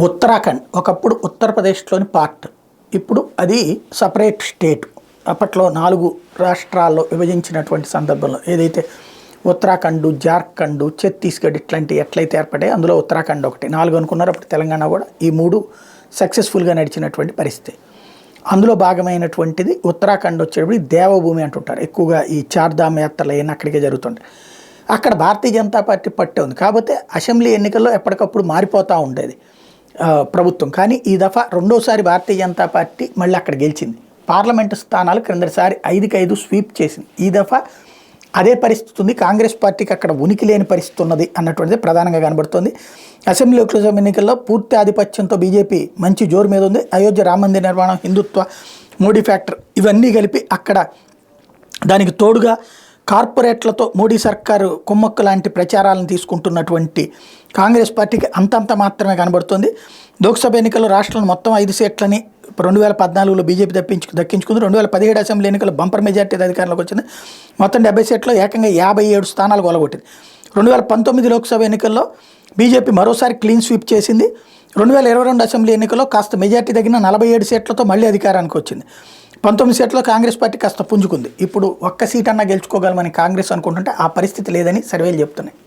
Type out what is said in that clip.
ఉత్తరాఖండ్ ఒకప్పుడు ఉత్తరప్రదేశ్లోని పార్ట్, ఇప్పుడు అది సపరేట్ స్టేట్. అప్పట్లో 4 రాష్ట్రాల్లో విభజించినటువంటి సందర్భంలో ఏదైతే ఉత్తరాఖండ్, జార్ఖండ్, ఛత్తీస్గఢ్ ఇట్లాంటి ఎట్లయితే ఏర్పడాయి అందులో ఉత్తరాఖండ్ ఒకటి. 4 అనుకున్నారు అప్పుడు తెలంగాణ కూడా. ఈ 3 సక్సెస్ఫుల్గా నడిచినటువంటి పరిస్థితి. అందులో భాగమైనటువంటిది ఉత్తరాఖండ్ వచ్చేటప్పుడు దేవభూమి అంటుంటారు. ఎక్కువగా ఈ చార్ధామ్ యాత్రలు అయినా అక్కడికే జరుగుతుంటాయి. అక్కడ భారతీయ జనతా పార్టీ పట్టే ఉంది. కాకపోతే అసెంబ్లీ ఎన్నికల్లో ఎప్పటికప్పుడు మారిపోతూ ఉండేది ప్రభుత్వం. కానీ ఈ దఫా రెండోసారి భారతీయ జనతా పార్టీ మళ్ళీ అక్కడ గెలిచింది. పార్లమెంటు స్థానాలు క్రిందసారి 5కి 5 స్వీప్ చేసింది. ఈ దఫా అదే పరిస్థితి ఉంది. కాంగ్రెస్ పార్టీకి అక్కడ ఉనికి లేని పరిస్థితి ఉన్నది అన్నటువంటిది ప్రధానంగా కనబడుతుంది. అసెంబ్లీ లోక్సభ ఎన్నికల్లో పూర్తి ఆధిపత్యంతో బీజేపీ మంచి జోరు మీద ఉంది. అయోధ్య రామ మందిర నిర్మాణం, హిందుత్వ, మోడీ ఫ్యాక్టర్ ఇవన్నీ కలిపి అక్కడ దానికి తోడుగా కార్పొరేట్లతో మోడీ సర్కారు కుమ్మక్కు లాంటి ప్రచారాలను తీసుకుంటున్నటువంటి కాంగ్రెస్ పార్టీకి అంతంత మాత్రమే కనబడుతుంది. లోక్సభ ఎన్నికల్లో రాష్ట్రంలో మొత్తం 5 సీట్లని 2014లో బీజేపీ దక్కించుకుంది. 2017 అసెంబ్లీ ఎన్నికల్లో బంపర్ మెజార్టీ అధికారంలోకి వచ్చింది. మొత్తం 70 సీట్లో ఏకంగా 57 స్థానాలు కొలగొట్టింది. 2019 లోక్సభ ఎన్నికల్లో బీజేపీ మరోసారి క్లీన్ స్వీప్ చేసింది. 2022 అసెంబ్లీ ఎన్నికల్లో కాస్త మెజార్టీ తగ్గిన 47 సీట్లతో మళ్ళీ అధికారానికి వచ్చింది. 19 సీట్లలో కాంగ్రెస్ పార్టీ కాస్త పుంజుకుంది. ఇప్పుడు ఒక్క సీట్ అన్నా గెలుచుకోగలమని కాంగ్రెస్ అనుకుంటుంటే ఆ పరిస్థితి లేదని సర్వేలు చెప్తున్నాయి.